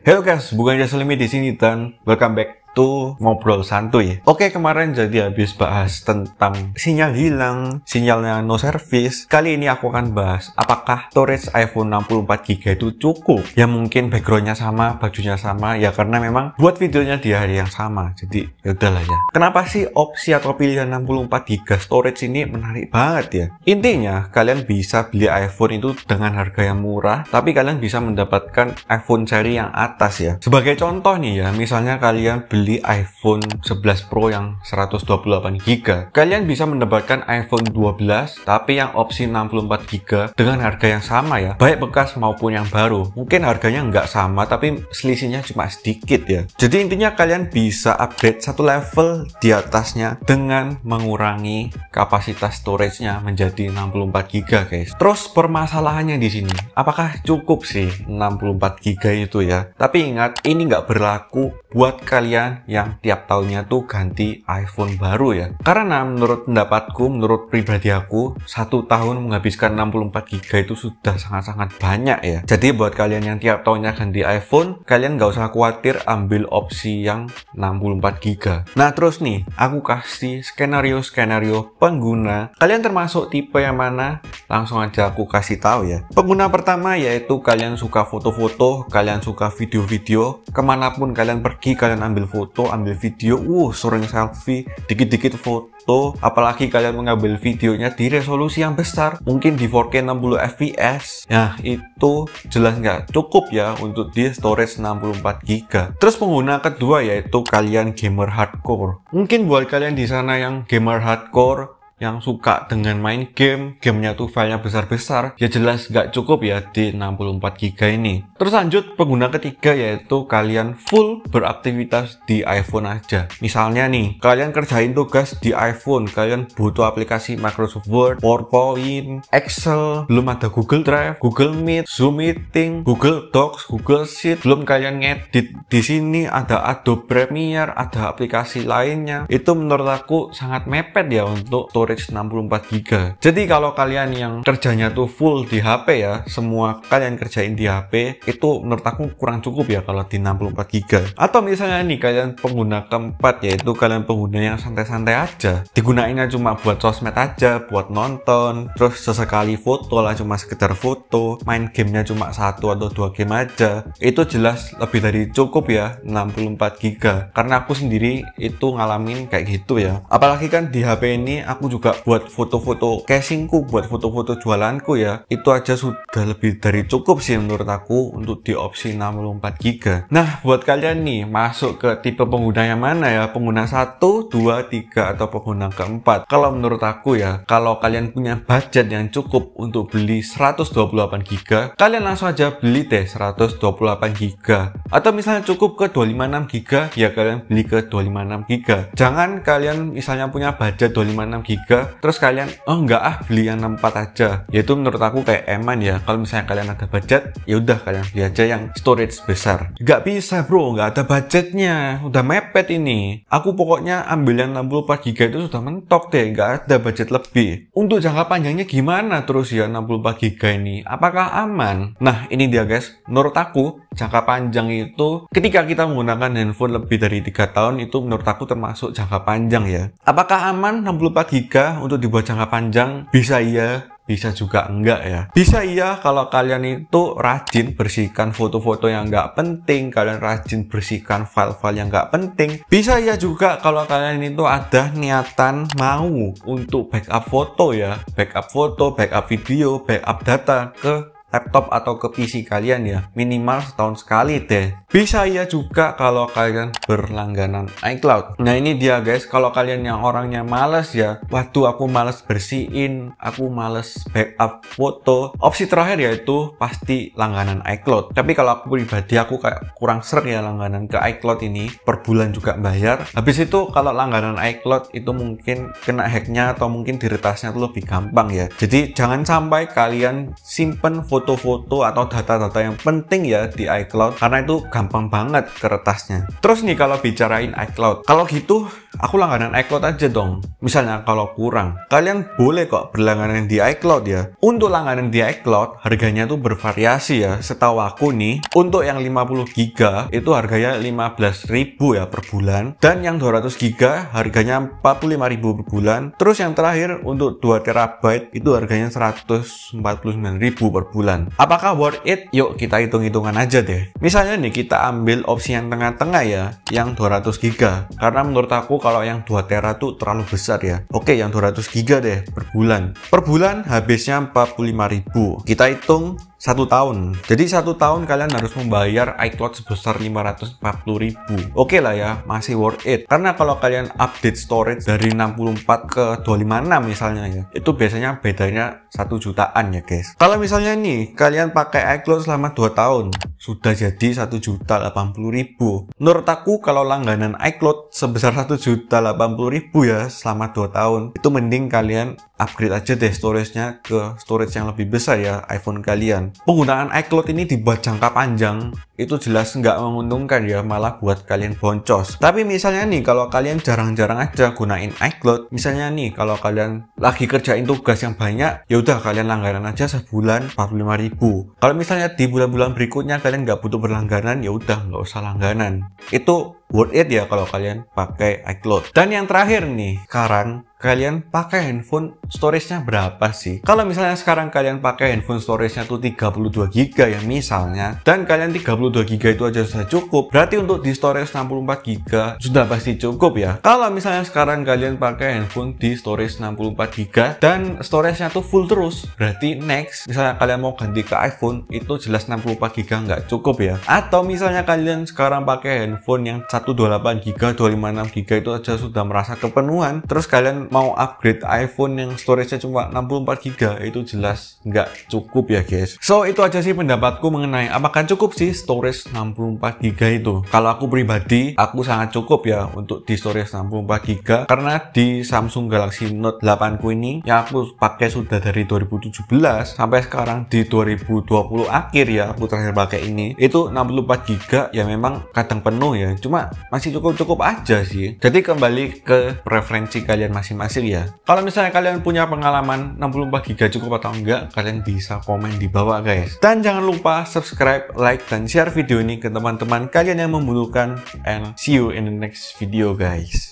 Halo guys, bukan Jaslimi di sini dan welcome back to ngobrol santuy. Oke, kemarin jadi habis bahas tentang sinyal hilang, sinyalnya no service. Kali ini aku akan bahas apakah storage iPhone 64GB itu cukup. Ya mungkin backgroundnya sama, bajunya sama, ya karena memang buat videonya di hari yang sama. Jadi ya udahlah ya. Kenapa sih opsi atau pilihan 64GB storage ini menarik banget ya? Intinya kalian bisa beli iPhone itu dengan harga yang murah, tapi kalian bisa mendapatkan iPhone seri yang atas ya. Sebagai contoh nih ya, misalnya kalian beli iPhone 11 Pro yang 128GB, kalian bisa mendapatkan iPhone 12 tapi yang opsi 64GB dengan harga yang sama ya, baik bekas maupun yang baru. Mungkin harganya nggak sama tapi selisihnya cuma sedikit ya. Jadi intinya kalian bisa upgrade satu level di atasnya dengan mengurangi kapasitas storage-nya menjadi 64GB guys. Terus permasalahannya di sini, apakah cukup sih 64GB itu ya? Tapi ingat, ini nggak berlaku buat kalian yang tiap tahunnya tuh ganti iPhone baru ya. Karena menurut pendapatku, menurut pribadi aku, 1 tahun menghabiskan 64GB itu sudah sangat-sangat banyak ya. Jadi buat kalian yang tiap tahunnya ganti iPhone, kalian nggak usah khawatir ambil opsi yang 64GB. Nah terus nih, aku kasih skenario-skenario pengguna. Kalian termasuk tipe yang mana? Langsung aja aku kasih tahu ya. Pengguna pertama yaitu kalian suka foto-foto, kalian suka video-video, kemanapun kalian pergi kalian ambil foto, ambil video, sering selfie, dikit-dikit foto, apalagi kalian mengambil videonya di resolusi yang besar, mungkin di 4K 60fps. Nah itu jelas nggak cukup ya untuk di storage 64GB. Terus pengguna kedua yaitu kalian gamer hardcore. Mungkin buat kalian di sana yang gamer hardcore, yang suka dengan main game, gamenya tuh filenya besar-besar, ya jelas nggak cukup ya di 64GB ini. Terus lanjut pengguna ketiga yaitu kalian full beraktivitas di iPhone aja. Misalnya nih, kalian kerjain tugas di iPhone, kalian butuh aplikasi Microsoft Word, PowerPoint, Excel, belum ada Google Drive, Google Meet, Zoom Meeting, Google Docs, Google Sheet, belum kalian ngedit di sini ada Adobe Premiere, ada aplikasi lainnya. Itu menurut aku sangat mepet ya untuk storage 64GB. Jadi kalau kalian yang kerjanya tuh full di HP ya, semua kalian kerjain di HP, itu menurut aku kurang cukup ya kalau di 64GB. Atau misalnya nih kalian pengguna keempat yaitu kalian pengguna yang santai-santai aja, digunainnya cuma buat sosmed aja, buat nonton, terus sesekali foto lah, cuma sekedar foto, main gamenya cuma 1 atau 2 game aja, itu jelas lebih dari cukup ya 64GB. Karena aku sendiri itu ngalamin kayak gitu ya. Apalagi kan di HP ini aku juga buat foto-foto casingku, buat foto-foto jualanku ya, itu aja sudah lebih dari cukup sih menurut aku untuk di opsi 64GB. Nah buat kalian nih masuk ke tipe pengguna yang mana ya, pengguna 1, 2, 3 atau pengguna keempat. Kalau menurut aku ya, kalau kalian punya budget yang cukup untuk beli 128GB, kalian langsung aja beli deh 128GB. Atau misalnya cukup ke 256GB, ya kalian beli ke 256GB. Jangan kalian misalnya punya budget 256GB terus kalian beli yang 64 aja. Yaitu menurut aku kayak eman ya. Kalau misalnya kalian ada budget, ya udah kalian beli aja yang storage besar. Nggak bisa bro, nggak ada budgetnya, udah mepet ini. Aku pokoknya ambil yang 64GB itu sudah mentok deh, nggak ada budget lebih. Untuk jangka panjangnya gimana terus ya 64GB ini? Apakah aman? Nah ini dia guys, menurut aku jangka panjang itu ketika kita menggunakan handphone lebih dari 3 tahun itu menurut aku termasuk jangka panjang ya. Apakah aman 64GB untuk dibuat jangka panjang? Bisa iya, bisa juga enggak ya. Bisa iya kalau kalian itu rajin bersihkan foto-foto yang nggak penting, kalian rajin bersihkan file-file yang nggak penting. Bisa iya juga kalau kalian itu ada niatan mau untuk backup foto ya, backup foto, backup video, backup data ke laptop atau ke PC kalian ya, minimal setahun sekali deh. Bisa ya juga kalau kalian berlangganan iCloud. Nah ini dia guys, kalau kalian yang orangnya males ya, waduh aku males bersihin, aku males backup foto, opsi terakhir yaitu pasti langganan iCloud. Tapi kalau aku pribadi, aku kayak kurang seret ya langganan ke iCloud ini, per bulan juga bayar. Habis itu kalau langganan iCloud itu mungkin kena hacknya atau mungkin diretasnya tuh lebih gampang ya. Jadi jangan sampai kalian simpen foto foto-foto atau data-data yang penting ya di iCloud, karena itu gampang banget keretasnya. Terus nih kalau bicarain iCloud, kalau gitu aku langganan iCloud aja dong. Misalnya kalau kurang, kalian boleh kok berlangganan di iCloud ya. Untuk langganan di iCloud harganya tuh bervariasi ya. Setahu aku nih, untuk yang 50 GB itu harganya 15.000 ya per bulan, dan yang 200 GB harganya 45.000 per bulan. Terus yang terakhir untuk 2 TB itu harganya 149.000 per bulan. Apakah worth it? Yuk kita hitung-hitungan aja deh. Misalnya nih kita ambil opsi yang tengah-tengah ya, yang 200 GB. Karena menurut aku kalau yang 2 TB tuh terlalu besar ya. Oke, yang 200 GB deh per bulan. Per bulan habisnya 45.000. Kita hitung 1 tahun. Jadi 1 tahun kalian harus membayar iCloud sebesar 540.000. Oke lah ya, masih worth it. Karena kalau kalian update storage dari 64 ke 256 misalnya ya, itu biasanya bedanya 1 jutaan ya guys. Kalau misalnya nih kalian pakai iCloud selama 2 tahun, sudah jadi 1.080.000. Menurut aku kalau langganan iCloud sebesar 1.080.000 ya selama 2 tahun, itu mending kalian upgrade aja deh storage-nya ke storage yang lebih besar ya, iPhone kalian. Penggunaan iCloud ini dibuat jangka panjang, itu jelas nggak menguntungkan ya, malah buat kalian boncos. Tapi misalnya nih kalau kalian jarang-jarang aja gunain iCloud, misalnya nih kalau kalian lagi kerjain tugas yang banyak, ya udah kalian langganan aja sebulan 45.000. Kalau misalnya di bulan-bulan berikutnya kalian nggak butuh berlangganan, ya udah nggak usah langganan. Itu worth it ya kalau kalian pakai iCloud. Dan yang terakhir nih, sekarang kalian pakai handphone storage-nya berapa sih? Kalau misalnya sekarang kalian pakai handphone storage-nya tuh 32 GB ya misalnya, dan kalian 32 GB itu aja sudah cukup, berarti untuk di storage 64 GB sudah pasti cukup ya. Kalau misalnya sekarang kalian pakai handphone di storage 64 GB dan storage-nya tuh full terus, berarti next misalnya kalian mau ganti ke iPhone, itu jelas 64 GB nggak cukup ya. Atau misalnya kalian sekarang pakai handphone yang 128 GB, 256 GB itu aja sudah merasa kepenuhan, terus kalian mau upgrade iPhone yang storage-nya cuma 64 GB, itu jelas nggak cukup ya guys. So itu aja sih pendapatku mengenai apakah cukup sih storage 64 GB itu. Kalau aku pribadi, aku sangat cukup ya untuk di storage 64 GB, karena di Samsung Galaxy Note 8 ku ini yang aku pakai sudah dari 2017 sampai sekarang di 2020 akhir ya aku terakhir pakai ini, itu 64 GB ya memang kadang penuh ya, cuma masih cukup-cukup aja sih. Jadi kembali ke preferensi kalian masing-masing ya. Kalau misalnya kalian punya pengalaman 64 GB cukup atau enggak, kalian bisa komen di bawah guys. Dan jangan lupa subscribe, like, dan share video ini ke teman-teman kalian yang membutuhkan, and see you in the next video guys.